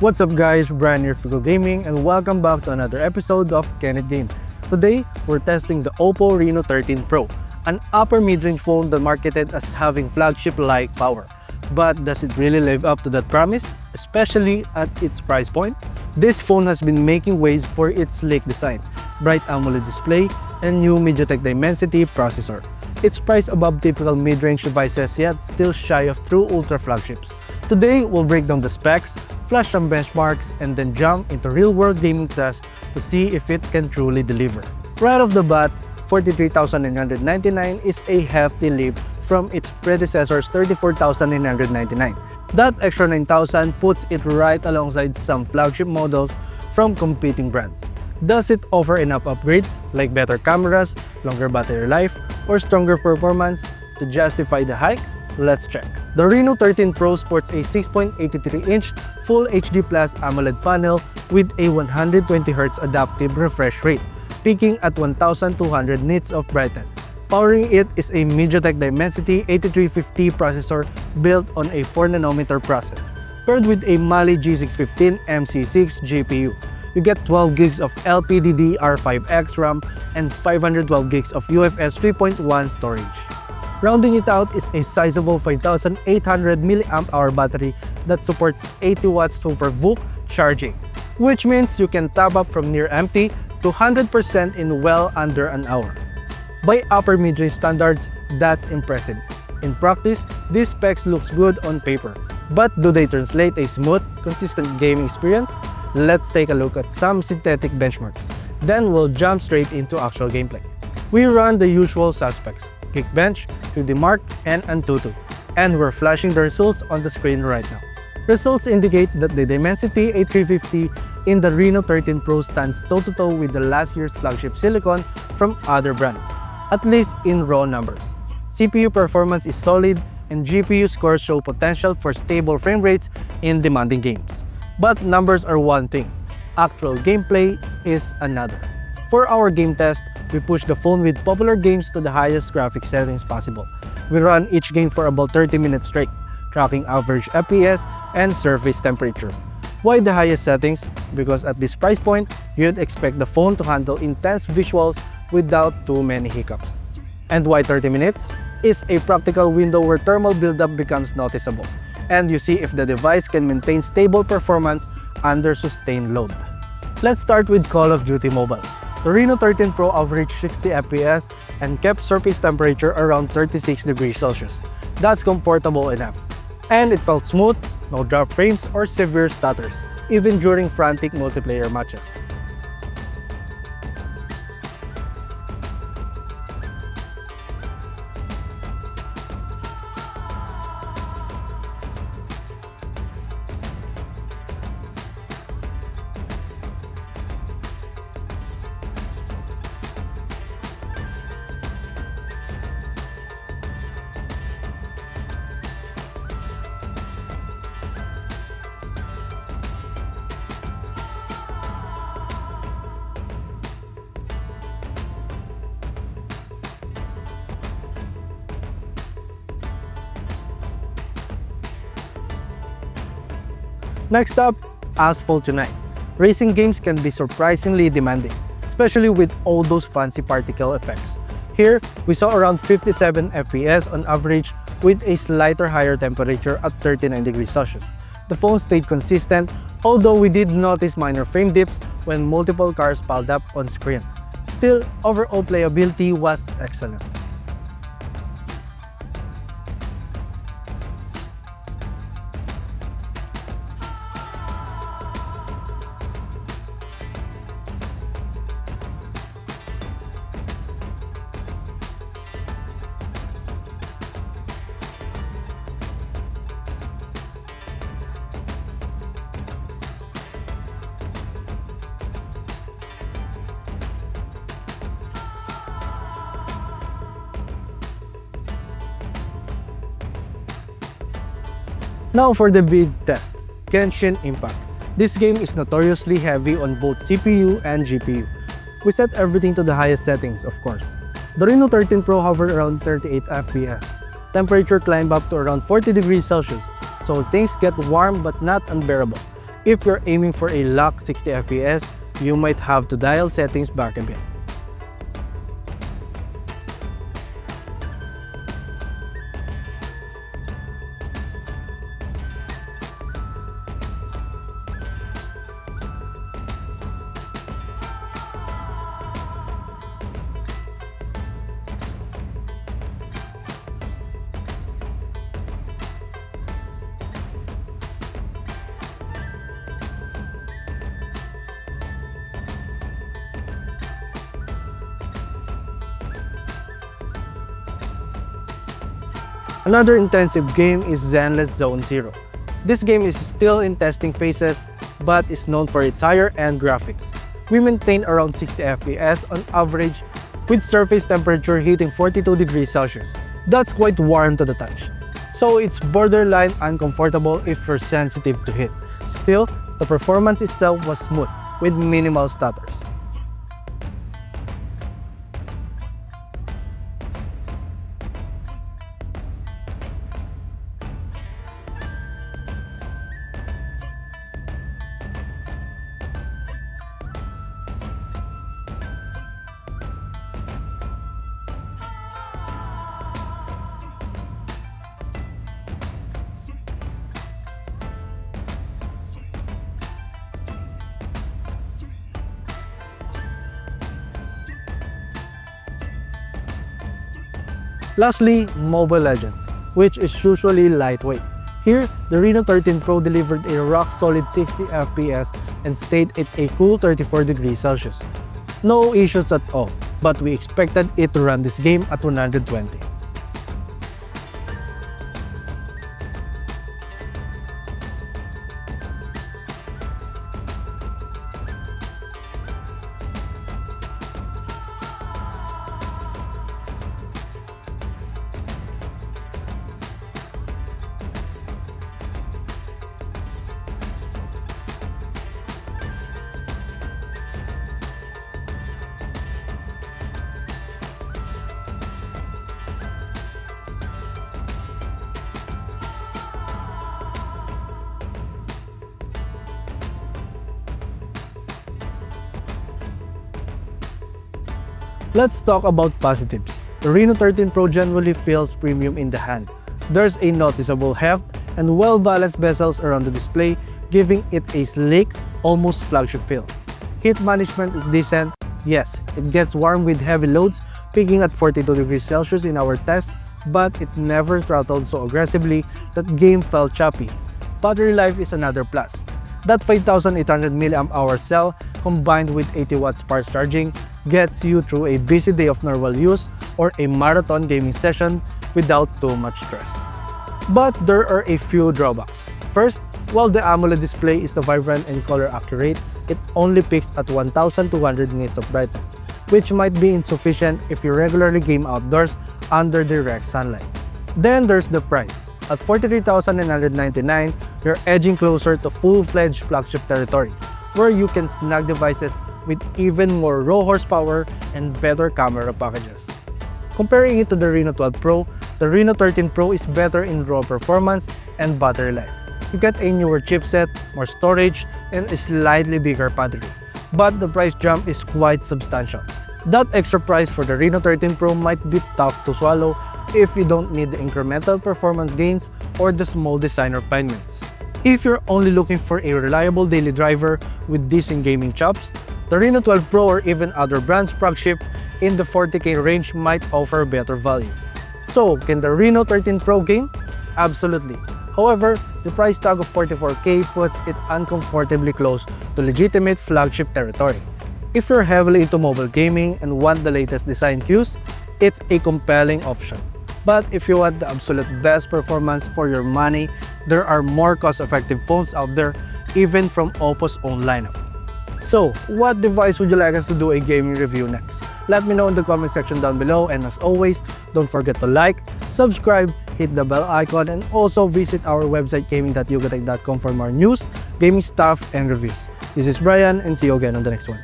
What's up guys, Brian here for Gaming and welcome back to another episode of Kenneth Game. Today, we're testing the OPPO Reno13 Pro, an upper mid-range phone that marketed as having flagship-like power. But does it really live up to that promise, especially at its price point? This phone has been making waves for its sleek design, bright AMOLED display, and new MediaTek Dimensity processor. It's priced above typical mid-range devices yet still shy of true ultra flagships. Today, we'll break down the specs, flash some benchmarks, and then jump into real-world gaming tests to see if it can truly deliver. Right off the bat, $43,999 is a hefty leap from its predecessor's $34,999. That extra $9,000 puts it right alongside some flagship models from competing brands. Does it offer enough upgrades like better cameras, longer battery life, or stronger performance to justify the hike? Let's check. The Reno13 Pro sports a 6.83-inch Full HD Plus AMOLED panel with a 120Hz adaptive refresh rate, peaking at 1200 nits of brightness. Powering it is a MediaTek Dimensity 8350 processor built on a 4nm process, paired with a Mali G615 MC6 GPU. You get 12 gigs of LPDDR5X RAM and 512 gigs of UFS 3.1 storage. Rounding it out is a sizable 5800 mAh battery that supports 80 watts super VOOC charging, which means you can top up from near empty to 100% in well under an hour. By upper mid-range standards, that's impressive. In practice, these specs looks good on paper, but do they translate a smooth, consistent gaming experience? Let's take a look at some synthetic benchmarks. Then we'll jump straight into actual gameplay. We run the usual suspects: Geekbench, 3D Mark, and Antutu, and we're flashing the results on the screen right now. Results indicate that the Dimensity 8350 in the Reno13 Pro stands toe-to-toe with the last year's flagship silicon from other brands, at least in raw numbers. CPU performance is solid, and GPU scores show potential for stable frame rates in demanding games. But numbers are one thing, actual gameplay is another. For our game test, we push the phone with popular games to the highest graphics settings possible. We run each game for about 30 minutes straight, tracking average FPS and surface temperature. Why the highest settings? Because at this price point, you'd expect the phone to handle intense visuals without too many hiccups. And why 30 minutes? Is a practical window where thermal buildup becomes noticeable, and you see if the device can maintain stable performance under sustained load. Let's start with Call of Duty Mobile. The Reno13 Pro averaged 60 FPS and kept surface temperature around 36 degrees Celsius. That's comfortable enough. And it felt smooth, no drop frames or severe stutters, even during frantic multiplayer matches. Next up, Asphalt Tonight. Racing games can be surprisingly demanding, especially with all those fancy particle effects. Here, we saw around 57 FPS on average with a slightly higher temperature at 39 degrees Celsius. The phone stayed consistent, although we did notice minor frame dips when multiple cars piled up on screen. Still, overall playability was excellent. Now for the big test, Genshin Impact. This game is notoriously heavy on both CPU and GPU. We set everything to the highest settings, of course. The Reno13 Pro hovered around 38 FPS. Temperature climbed up to around 40 degrees Celsius, so things get warm but not unbearable. If you're aiming for a locked 60 FPS, you might have to dial settings back a bit. Another intensive game is Zenless Zone Zero. This game is still in testing phases but is known for its higher-end graphics. We maintain around 60 FPS on average with surface temperature hitting 42 degrees Celsius. That's quite warm to the touch. So it's borderline uncomfortable if you're sensitive to heat. Still, the performance itself was smooth with minimal stutters. Lastly, Mobile Legends, which is usually lightweight. Here, the Reno13 Pro delivered a rock-solid 60 FPS and stayed at a cool 34 degrees Celsius. No issues at all, but we expected it to run this game at 120. Let's talk about positives. The Reno13 Pro generally feels premium in the hand. There's a noticeable heft and well-balanced bezels around the display, giving it a sleek, almost flagship feel. Heat management is decent. Yes, it gets warm with heavy loads, peaking at 42 degrees Celsius in our test, but it never throttled so aggressively that game felt choppy. Battery life is another plus. That 5,800 mAh cell, combined with 80 watts fast charging, gets you through a busy day of normal use or a marathon gaming session without too much stress. But there are a few drawbacks. First, while the AMOLED display is vibrant and color accurate, it only peaks at 1,200 nits of brightness, which might be insufficient if you regularly game outdoors under direct sunlight. Then there's the price. At $43,999, you're edging closer to full-fledged flagship territory, where you can snag devices with even more raw horsepower and better camera packages. Comparing it to the Reno12 Pro, the Reno13 Pro is better in raw performance and battery life. You get a newer chipset, more storage, and a slightly bigger battery, but the price jump is quite substantial. That extra price for the Reno13 Pro might be tough to swallow if you don't need the incremental performance gains or the small design refinements. If you're only looking for a reliable daily driver with decent gaming chops, the Reno12 Pro or even other brands' flagship in the 40K range might offer better value. So, can the Reno13 Pro game? Absolutely. However, the price tag of 44K puts it uncomfortably close to legitimate flagship territory. If you're heavily into mobile gaming and want the latest design cues, it's a compelling option. But if you want the absolute best performance for your money, there are more cost-effective phones out there, even from OPPO's own lineup. So, what device would you like us to do a gaming review next? Let me know in the comment section down below, and as always, don't forget to like, subscribe, hit the bell icon, and also visit our website gaming.yugatech.com for more news, gaming stuff, and reviews. This is Brian, and see you again on the next one.